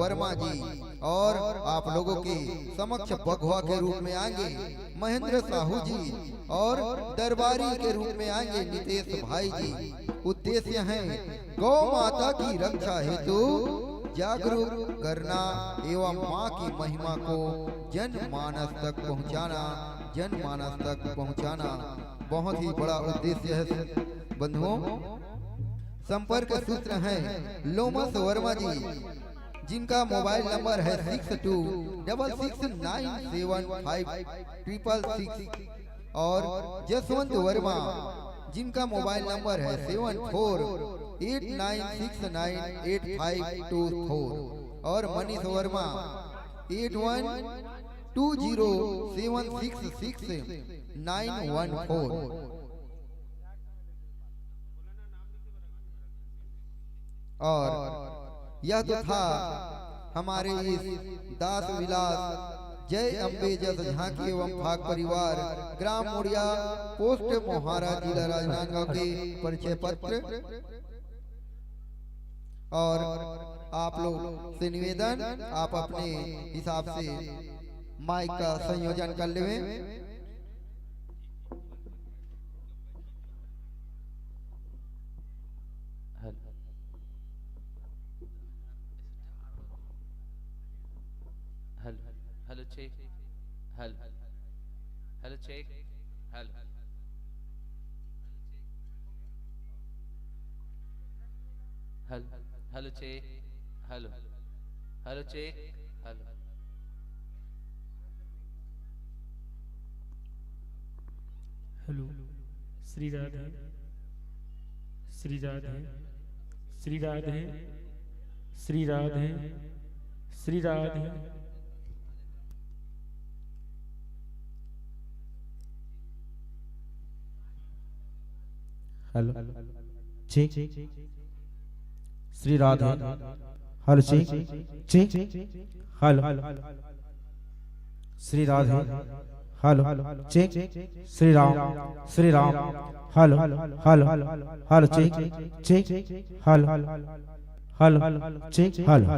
वर्मा जी और आप लोगों के समक्ष बघवा के रूप में आएंगे महेंद्र साहू जी और दरबारी के रूप में आएंगे नितेश भाई जी। उद्देश्य है गौ माता की रक्षा हेतु जागरूक करना एवं माँ की महिमा को जनमानस तक पहुँचाना बहुत ही बड़ा उद्देश्य है बंधुओं। संपर्क सूत्र है लोमस वर्मा जी जिनका मोबाइल नंबर है 62669756 और जसवंत वर्मा जिनका मोबाइल नंबर है 7489698524 और मनीष वर्मा 8120766914। और यह तो था हमारे इस दास विलास जय अम्बे जस झांकी एवं भाग परिवार ग्राम मुड़िया पोस्ट मोहारा जिला राजनांदगांव के परिचय पत्र। और आप लोग से निवेदन आप अपने हिसाब से माइक का संयोजन कर लें। Hello check hello check hello check hello check hello Shri Radhe Shri Radhe Shri Radhe Shri Radhe Shri Radhe. Hello check Shri Radhe hello check check hello Shri Radhe hello check Shri Ram hello hello hello check check hello hello check hello.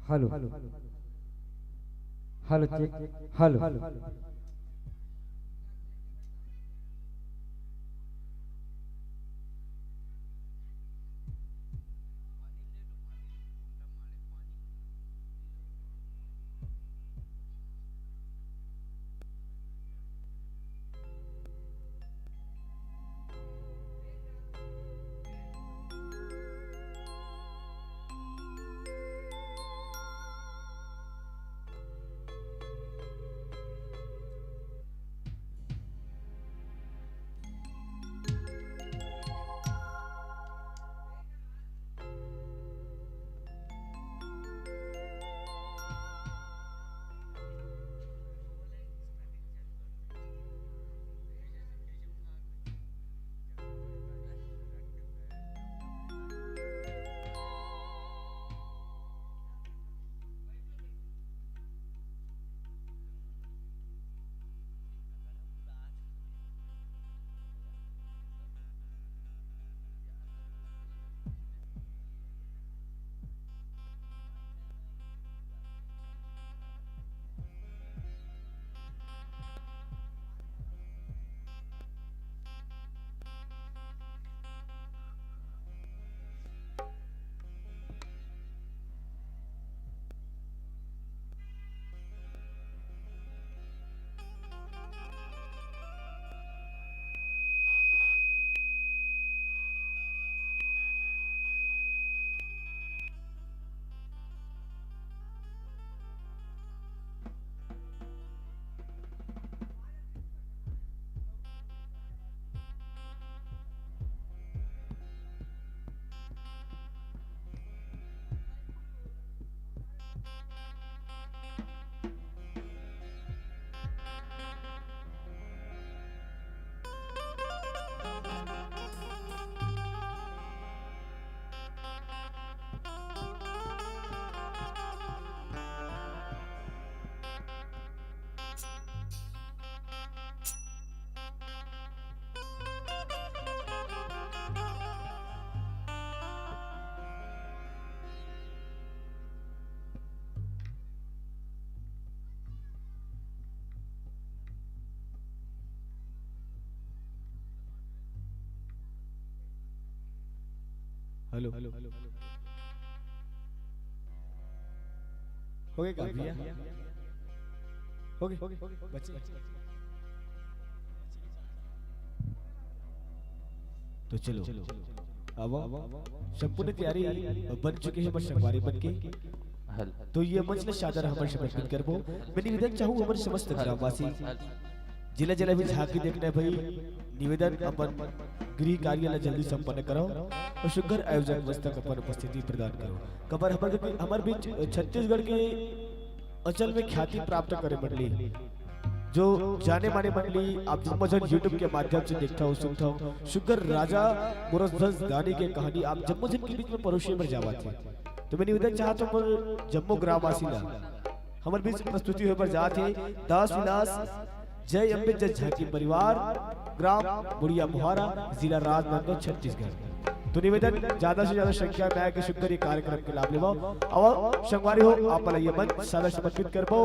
Hello hello check hello hello हो गए क्या भैया? हो गए बच्चे। तो चलो अब संपूर्ण तैयारी बन चुकी है, बस संगवारी बन के। हल तो ये मंच ने शादर हमर समर्पित करबो। मैं निवेदन चाहूँ हमर समस्त ग्रामवासी जिला जिला भी झांकी देखने भाई निवेदन अपन गृह कार्यालय जल्दी संपन्न करो और सुगर आयोजक मस्तक अपन उपस्थिति प्रदान करो। कबर हमारे बीच छत्तीसगढ़ के अचल में ख्याति प्राप्त करे मंडली, जो जाने माने मंडली आप जम्मूजन यूट्यूब के माध्यम से देखता हो सुनता हो। शुगर राजा मुरध्वज दानी के कहानी आप जम्मूजन के बीच में परोसे में जावा थे। तो मैं निवेदन चाहता हूँ जम्मू ग्रामवासी हमारे बीच प्रस्तुति हुए पर जाते दास विलास जय अम्बे जय झांकी परिवार, ग्राम बुढ़िया मुहारा, जिला राजनांदगांव, छत्तीसगढ़। तो निवेदन ज्यादा से ज्यादा संख्या में आके शुक्र ये कार्यक्रम के लाभ लेवो और संगवारी हो आप ये मंच सादा समर्पित करबो।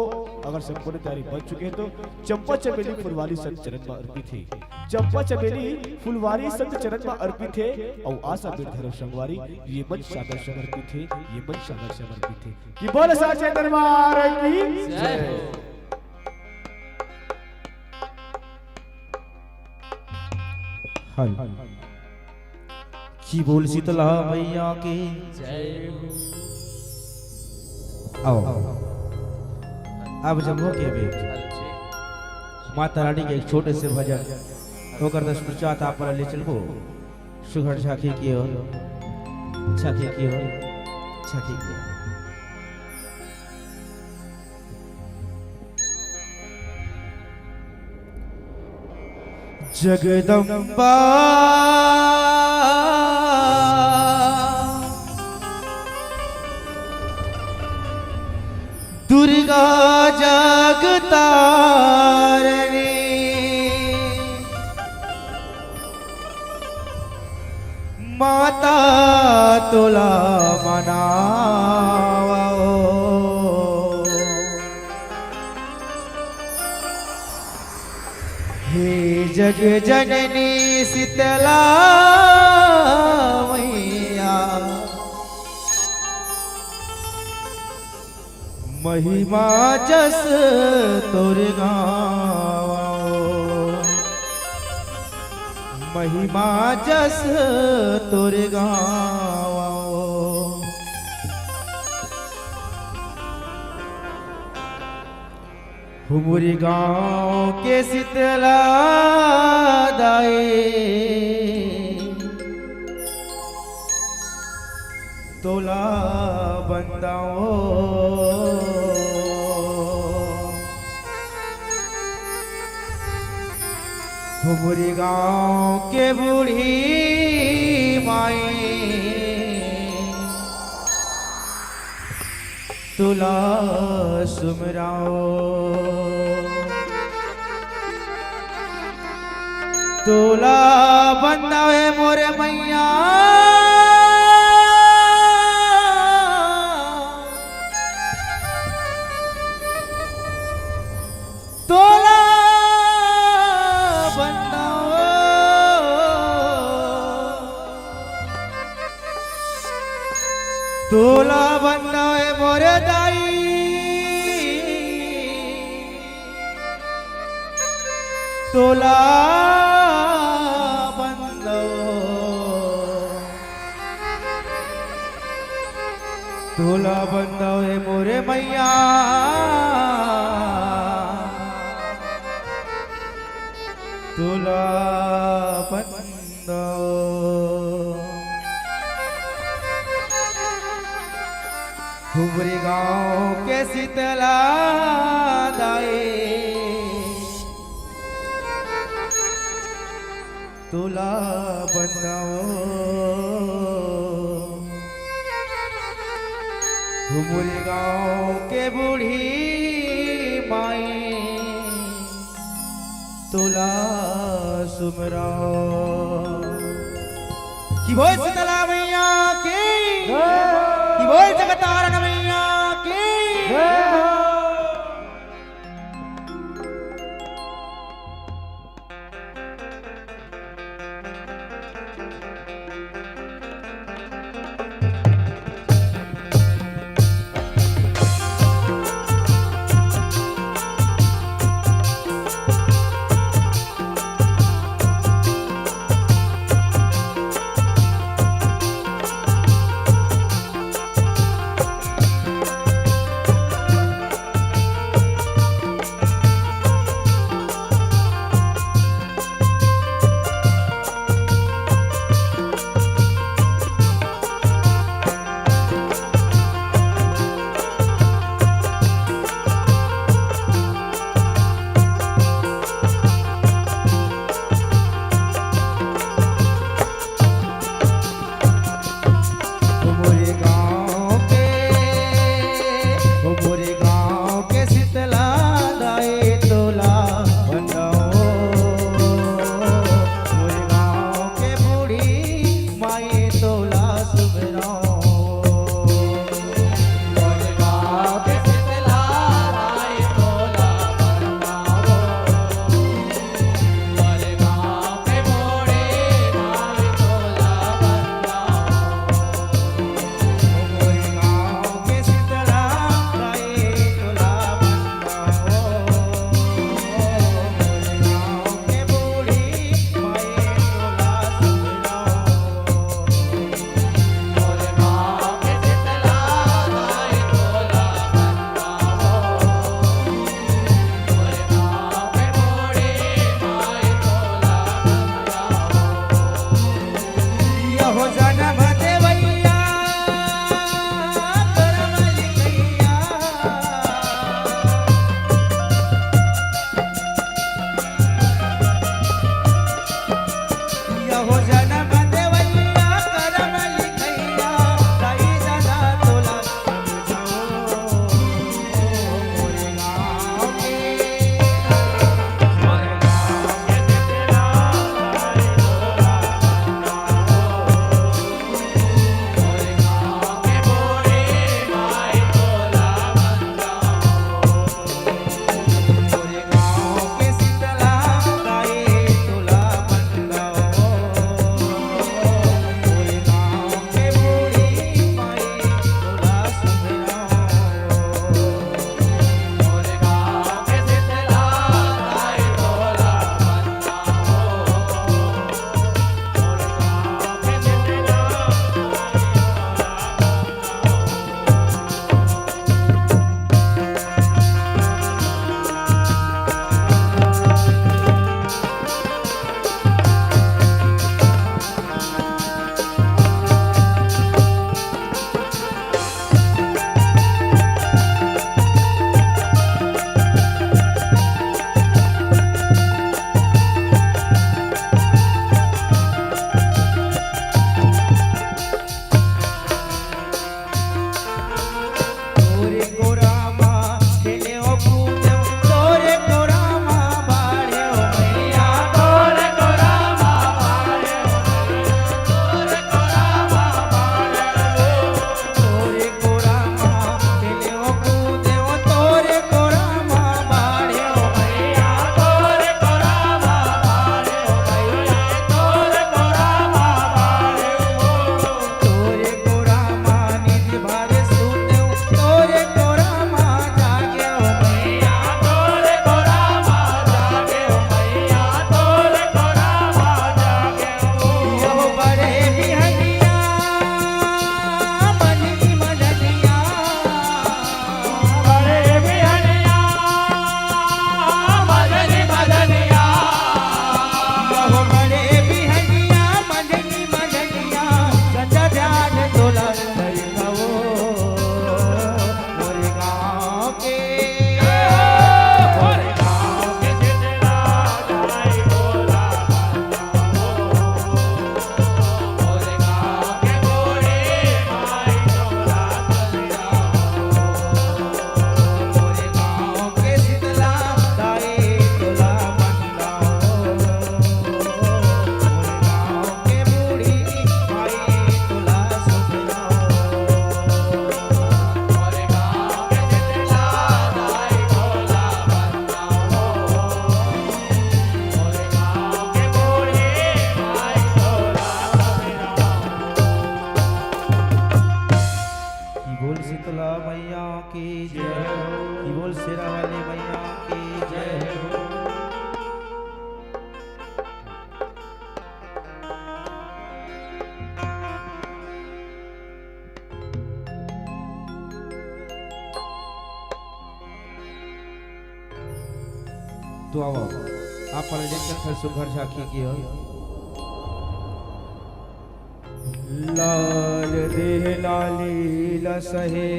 अगर संपूर्ण तैयारी बन चुके हैं तो चंपा चमेली फुलवारी संत चरण में अर्पित है। चंपा चमेली फुलवारी संत चरण में अर्पित है और आशा बिरधर संगवारी ये मंच सादा समर्पित है, ये मंच सादा समर्पित है कि बोल साचे दरबार की जय हो। हल जी बोल शीतला मैया की जय आओ। अब जब हो के बेट हल छे माता रानी के एक छोटे से भजन होकर 10 पश्चात आप ले चलबो सुघड़ झांकी की ओर, झांकी की ओर, झांकी की ओर। जगदम्बा दुर्गा जगतारणी माता तोला मनाओ। हे जग जननी शीतला मैया महिमा जस तोर गाओ, महिमा जस तोर गाओ। हुमुरी गाँव के शीतला दाए तोला बंदाओ। हुमुरी गाँव के बूढ़ी माए तुला सुमराओ, तुला बंदावे मोरे मैया तोला बंदाओ, तोला बंदावे मोरे दाई तोला तोला बंदावे मोरे मैया तोला बंदाओ। हुबरी गाँव के शीतला दाए तोला बंदाओ। हुमुरी गाँव के बूढ़ी माए तोला सुमराओ। की बोल शीतला मैया की, की बोल जगतारण मैया की। बोल शेरा वाली मैया की जय हो। तो आओ आप पर लेकर सुघर झांकी की ओर। लाल देह लाली लसहे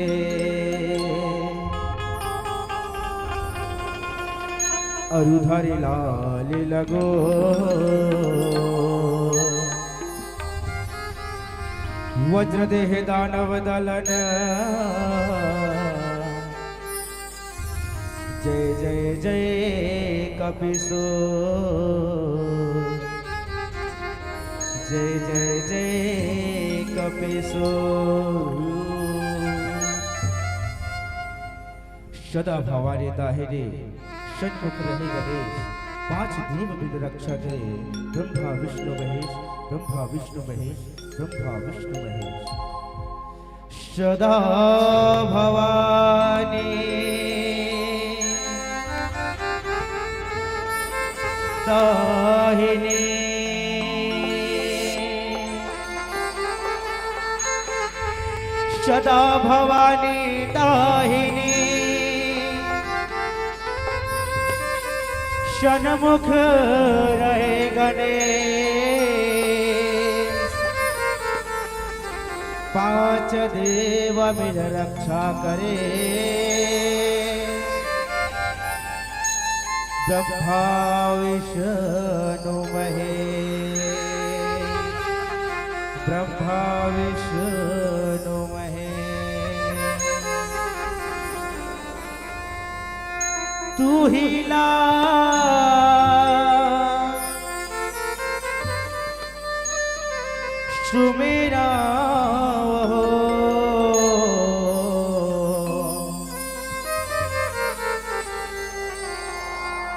अरुधरी लाल लगो वज्र देह दानव दलन जय जय जय कपिसो जय जय जय कपिसो सदा भवानी दाहिने षण्मुख रहे गणेश पांच देव बिन रक्षा करे ब्रह्मा विष्णु महेश ब्रह्मा विष्णु महेश ब्रह्मा विष्णु महेश सदा भवानी दाहिने सदा भवानी दाहिनी षण्मुख रहे गणेश पांच देव मिल रक्षा करे ब्रह्मा विष्णु महेश ब्रह्मा विष्णु महेश तू ही ला सुमेरा हो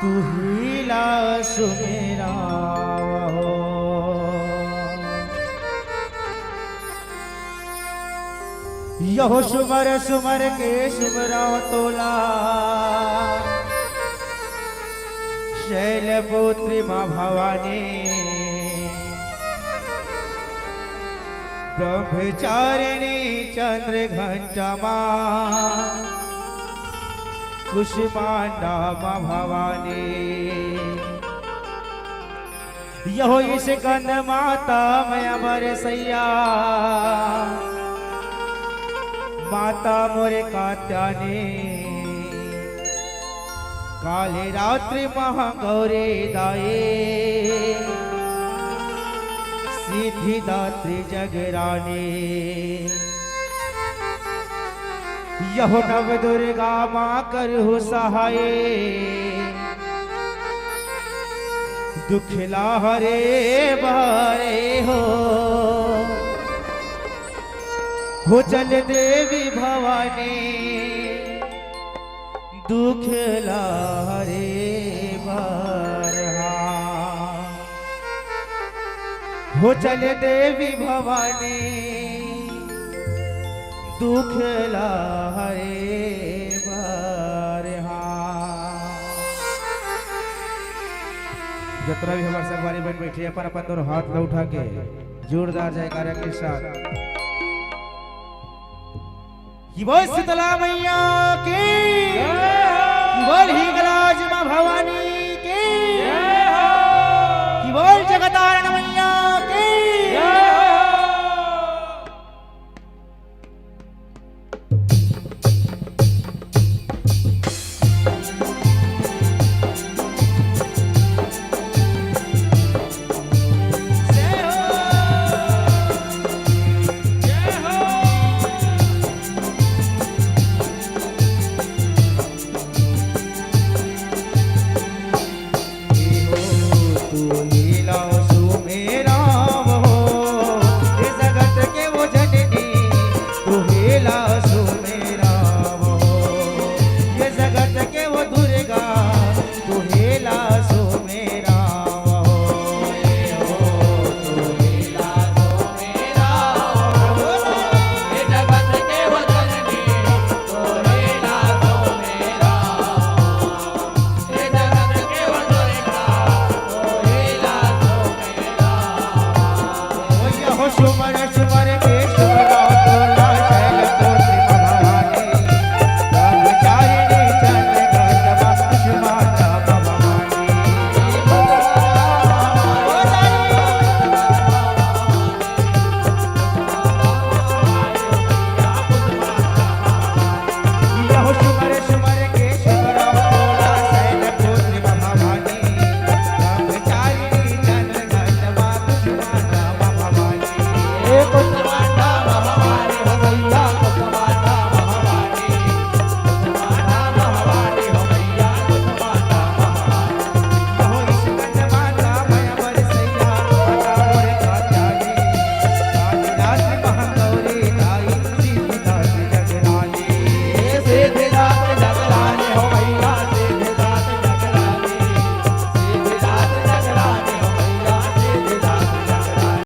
तू ही ला सुमेरा हो यहो सुमर सुमर के सुमरा तोला शैलपुत्री माँ भवानी ब्रह्मचारिणी चंद्र घंटा माँ कुष्मांडा माँ भवानी यहो इस कंद माता मैं अमर सैया माता मोरे कात्यानी काले रात्रि महागौरी दाये सिद्धि दात्री जगरानी यहो नव दुर्गा माँ करहु सहाय दुख लाहरे बारे हो चल देवी भवानी दुख लाहरे बारहा हो चल देवी भवानी दुख लाहरे बारहा। जितना भी हमारे संगवारी बन बैठी है पर अपन दोनों हाथ न उठा के जोरदार जयकारा के साथ कि बोल शीतला मैया की बोल हिंगलाज माँ भवानी की बोल जगतारण मैया की